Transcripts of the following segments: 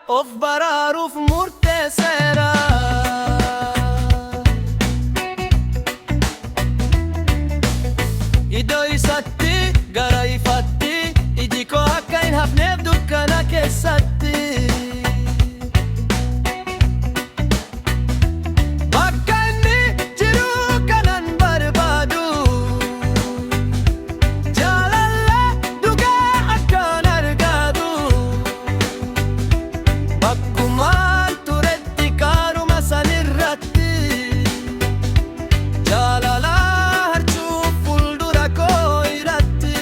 of baraaruuf murteesseera. Iddo Isatti gara ifaatti iji koo akka hin hafneef dukkana keessatti. Bakka inni jiru kanan barbaadu Jaalala dhugaa akkaan argadhuuf. Bakkumaan turetti Kaaruma sanirratti Jaalala fuuldura irratti.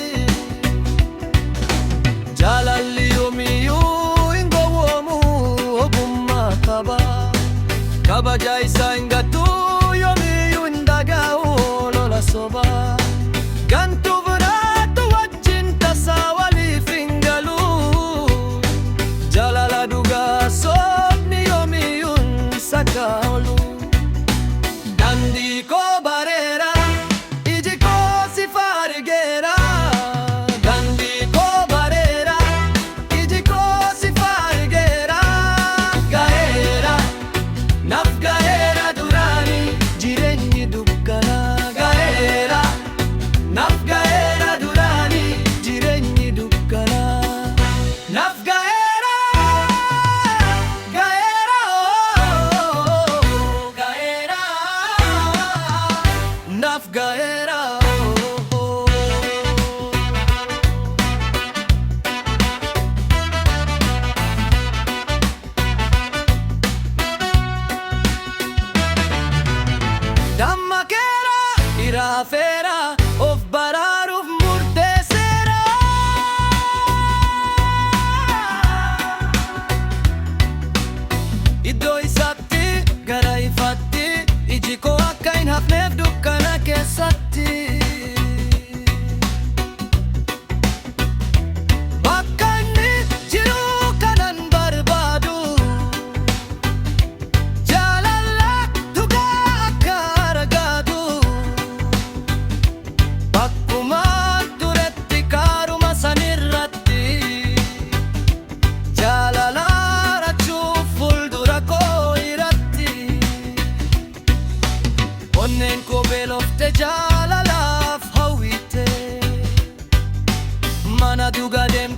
Jaalalli yoomiyyuu hin gowwoomu ogummaa qaba. Kabaja isaa hin gatu yoomiyyuu hin dhaga'u lola soba. Gantuuf Raatu wajjin tasaa waliif hin galu. Jaalala dhugaa sobni yoomiyyuu hin sakaa'olu. Daandii koo bareera iji koo si argeera. Daandii koo bareera iji koo si argeera. Ga'eera naf ga'eera duraani jireenyi dukkana. Ga'eera naf ga'eera duraani jireenyi dukkana. Naf ga'eera ga'eera ga'eera naf ga'eera. Dammaqeeraa irraa hafeeraa of baraaruuf murteesseera. Iddo Isatti gara ifaatti iji koo akka hin hafneef dukkana keessatti. Bakka inni jiru kanan barbaadu Jaalala dhugaa akkaan argadhuuf. Bakkumaan turetti Kaaruma sanirratti Jaalala fuuldura irratti. Onneen koo beelofte jaalalaaf hawwite. Mana dhugaa deemte